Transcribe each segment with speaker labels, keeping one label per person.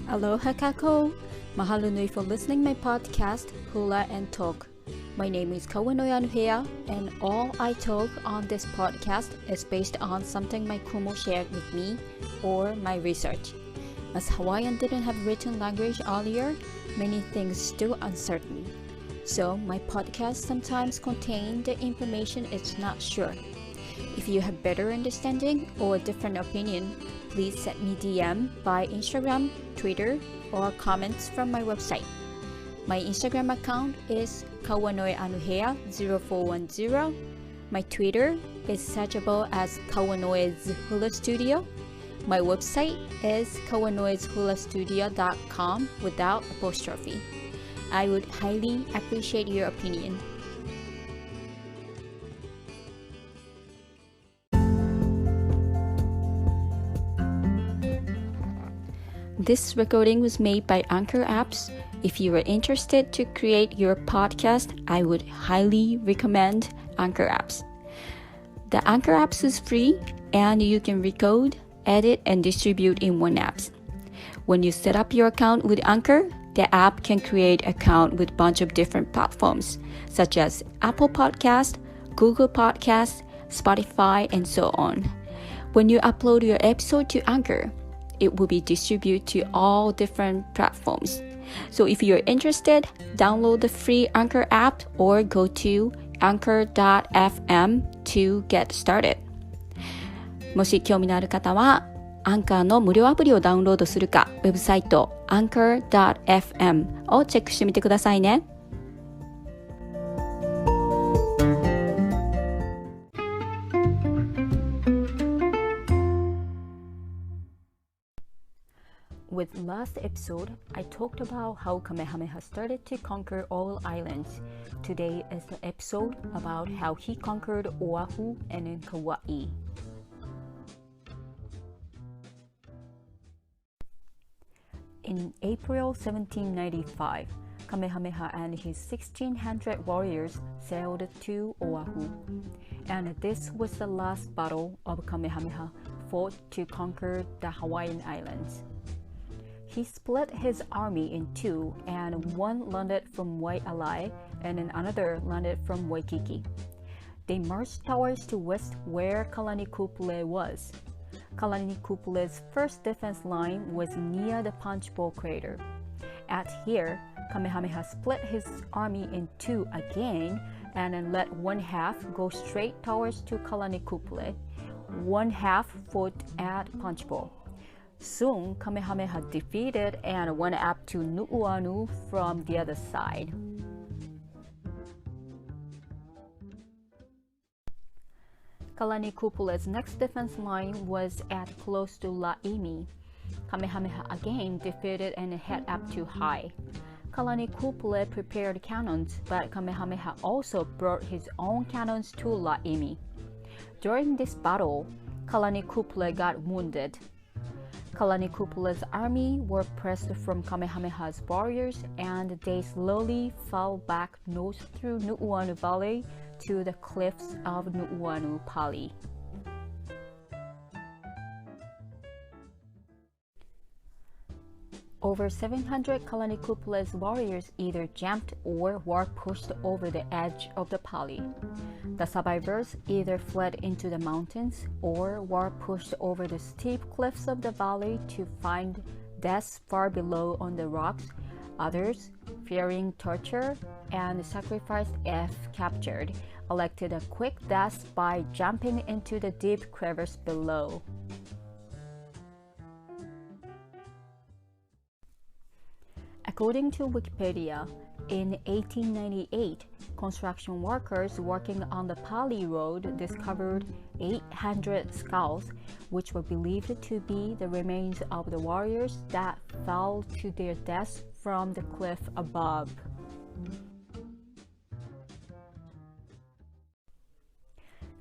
Speaker 1: Aloha kako! Mahalo nui for listening my podcast, Hula and Talk. My name is Kauanoeanuhea, and all I talk on this podcast is based on something my kumu shared with me or my research. As Hawaiian didn't have written language earlier, many things still uncertain. So my podcast sometimes contain the information it's not sure. If you have better understanding or a different opinion, please send me DM by Instagram, Twitter, or comments from my website. My Instagram account is Kauanoeanuhea0410. My Twitter is searchable as Kauanoe's Hula Studio. My website is kauanoeshulastudio.com without apostrophe. I would highly appreciate your opinion. This recording was made by Anchor apps. If you are interested to create your podcast, I would highly recommend Anchor apps. The Anchor apps is free and you can record, edit, and distribute in one app. When you set up your account with Anchor, the app can create an account with a bunch of different platforms, such as Apple Podcast, Google Podcast, Spotify, and so on. When you upload your episode to Anchor, it will be distributed to all different platforms. So if you're interested, download the free Anchor app or go to anchor.fm to get started. もし興味のある方は、アンカーの無料アプリをダウンロードするか、ウェブサイト anchor.fm をチェックしてみてくださいね。With last episode, I talked about how Kamehameha started to conquer all islands. Today is the episode about how he conquered Oahu and in Kauai. In April 1795, Kamehameha and his 1,600 warriors sailed to Oahu, and this was the last battle of Kamehameha fought to conquer the Hawaiian Islands. He split his army in two, and one landed from Waiʻi and another landed from Waikiki. They marched towards the west where Kalani Kupule was. Kalani Kupule's first defense line was near the Punch Bowl crater. At here, Kamehameha split his army in two again and then let one half go straight towards to Kalani Kupule. One half fought at Punch Bowl. Soon, Kamehameha defeated and went up to Nu'uanu from the other side. Kalani Kupule's next defense line was at close to Laimi. Kamehameha again defeated and head up to Hai. Kalani Kupule prepared cannons, but Kamehameha also brought his own cannons to Laimi. During this battle, Kalani Kupule got wounded. Kalani Kupule's army were pressed from Kamehameha's warriors, and they slowly fell back north through Nu'uanu Valley to the cliffs of Nu'uanu Pali. Over 700 Kalani Kupule's warriors either jumped or were pushed over the edge of the Pali. The survivors either fled into the mountains or were pushed over the steep cliffs of the valley to find death far below on the rocks. Others, fearing torture and sacrifice if captured, elected a quick death by jumping into the deep crevice below. According to Wikipedia, in 1898, construction workers working on the Pali Road discovered 800 skulls, which were believed to be the remains of the warriors that fell to their deaths from the cliff above.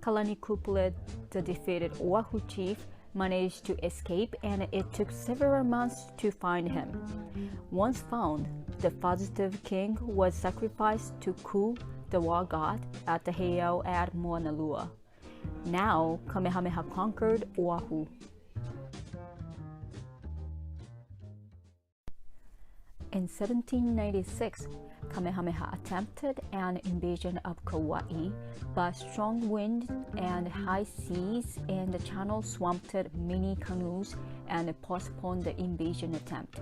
Speaker 1: Kalani Kupule, the defeated Oahu chief, managed to escape, and it took several months to find him. Once found, the fugitive king was sacrificed to Ku, the war god, at the heiau at Moanalua. Now, Kamehameha conquered Oahu. In 1796, Kamehameha attempted an invasion of Kauai, but strong winds and high seas in the channel swamped many canoes and postponed the invasion attempt.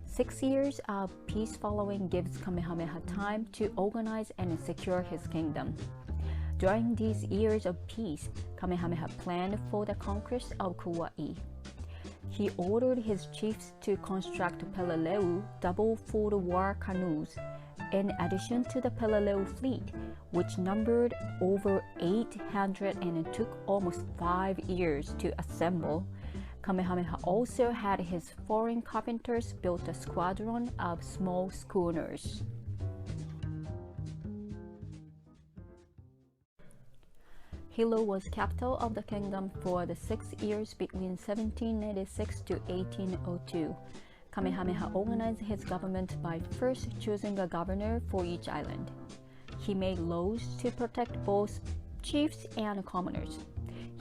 Speaker 1: 6 years of peace following gives Kamehameha time to organize and secure his kingdom. During these years of peace, Kamehameha planned for the conquest of Kauai. He ordered his chiefs to construct peleleu double-fold war canoes. In addition to the peleleu fleet, which numbered over 800 and took almost 5 years to assemble, Kamehameha also had his foreign carpenters build a squadron of small schooners. Hilo was capital of the kingdom for the 6 years between 1796 to 1802. Kamehameha organized his government by first choosing a governor for each island. He made laws to protect both chiefs and commoners.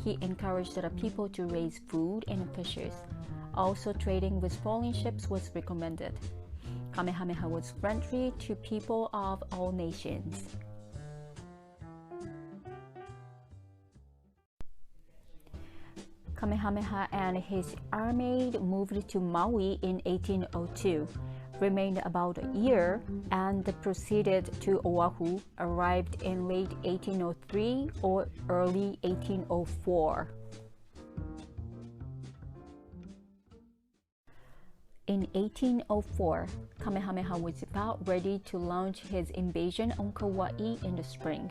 Speaker 1: He encouraged the people to raise food and fishes. Also, trading with foreign ships was recommended. Kamehameha was friendly to people of all nations. Kamehameha and his army moved to Maui in 1802, remained about a year, and proceeded to Oahu, arrived in late 1803 or early 1804. In 1804, Kamehameha was about ready to launch his invasion on Kauai in the spring.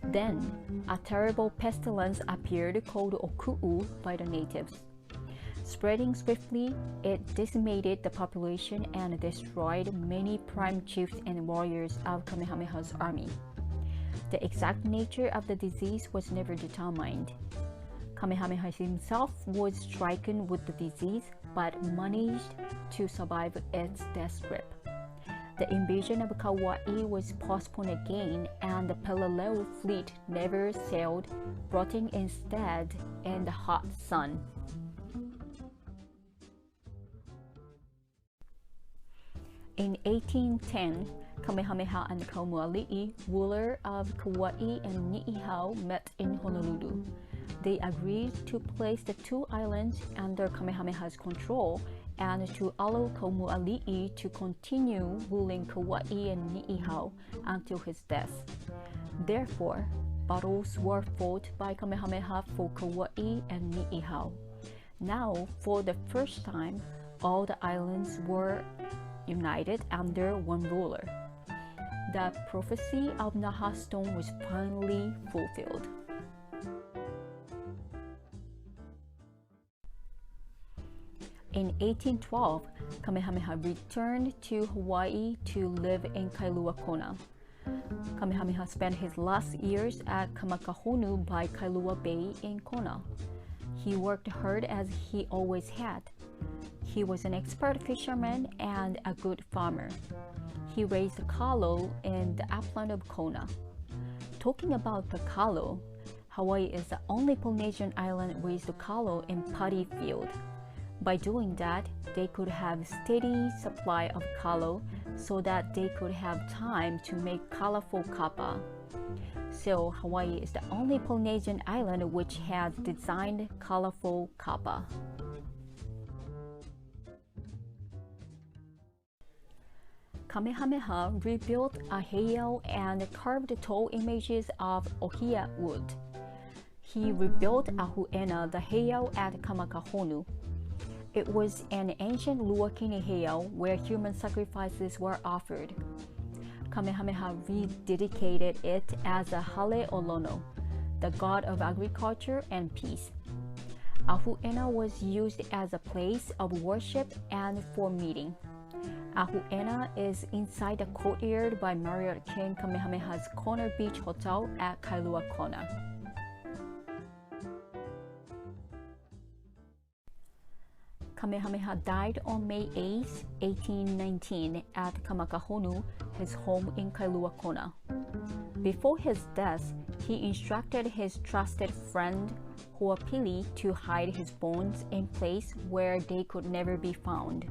Speaker 1: Then, a terrible pestilence appeared called oku'u by the natives. Spreading swiftly, it decimated the population and destroyed many prime chiefs and warriors of Kamehameha's army. The exact nature of the disease was never determined. Kamehameha himself was stricken with the disease, but managed to survive its death grip. The invasion of Kauai was postponed again, and the peleleu fleet never sailed, rotting instead in the hot sun. In 1810, Kamehameha and Kaumoali'i, ruler of Kauai and Ni'ihau, met in Honolulu. They agreed to place the two islands under Kamehameha's control and to allow Kaumoali'i to continue ruling Kauai and Ni'ihau until his death. Therefore, battles were fought by Kamehameha for Kauai and Ni'ihau. Now, for the first time, all the islands were united under one ruler. The prophecy of Naha Stone was finally fulfilled. In 1812, Kamehameha returned to Hawaii to live in Kailua Kona. Kamehameha spent his last years at Kamakahonu by Kailua Bay in Kona. He worked hard as he always had. He was an expert fisherman and a good farmer. He raised kalo in the upland of Kona. Talking about the kalo, Hawaii is the only Polynesian island raised kalo in paddy field. By doing that, they could have steady supply of kalo so that they could have time to make colorful kapa. So Hawaii is the only Polynesian island which has designed colorful kapa. Kamehameha rebuilt a heiau and carved tall images of ohia wood. He rebuilt a hu'ena, the heiau at Kamakahonu. It was an ancient luakini heiau where human sacrifices were offered. Kamehameha rededicated it as a hale olono, the god of agriculture and peace. A hu'ena was used as a place of worship and for meeting. A hu'ena is inside the courtyard by Marriott King Kamehameha's Corner Beach Hotel at Kailua Kona. Kamehameha died on May 8, 1819 at Kamakahonu, his home in Kailua Kona. Before his death, he instructed his trusted friend Hoapili to hide his bones in place where they could never be found.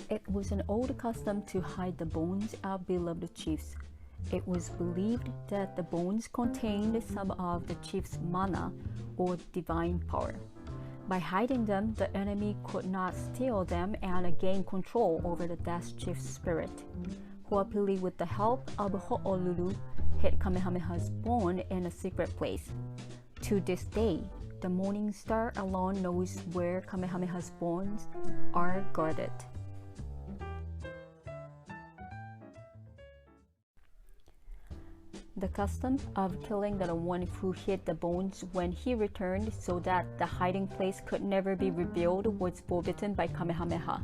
Speaker 1: It was an old custom to hide the bones of beloved chiefs. It was believed that the bones contained some of the chief's mana or divine power. By hiding them, the enemy could not steal them and gain control over the dead chief's spirit. Ho'opili, with the help of Ho'olulu, hid Kamehameha's bone in a secret place. To this day, the morning star alone knows where Kamehameha's bones are guarded. The custom of killing the one who hid the bones when he returned so that the hiding place could never be revealed was forbidden by Kamehameha.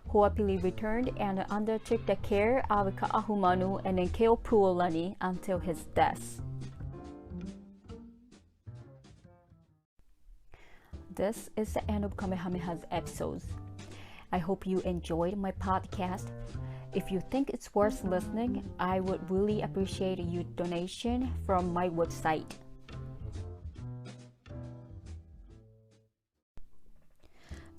Speaker 1: Ho'opili returned and undertook the care of Ka'ahumanu and Keopuolani until his death. This is the end of Kamehameha's episodes. I hope you enjoyed my podcast. If you think it's worth listening, I would really appreciate your donation from my website.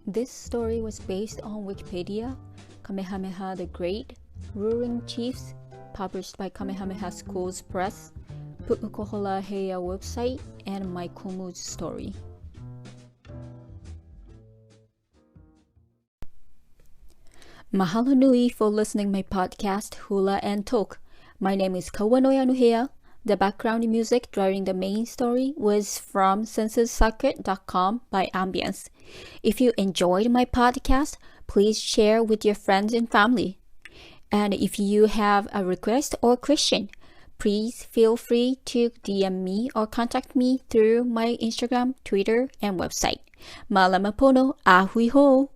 Speaker 1: This story was based on Wikipedia, Kamehameha the Great, Ruling Chiefs, published by Kamehameha Schools Press, Pu'ukoholahea website, and my Kumu's story. Mahalo nui for listening my podcast Hula and Talk. My name is Kauanoeanuhea. The background music during the main story was from censussocket.com by Ambience. If you enjoyed my podcast, please share with your friends and family. And if you have a request or question, please feel free to DM me or contact me through my Instagram, Twitter, and website. Malamapono, ahui ho!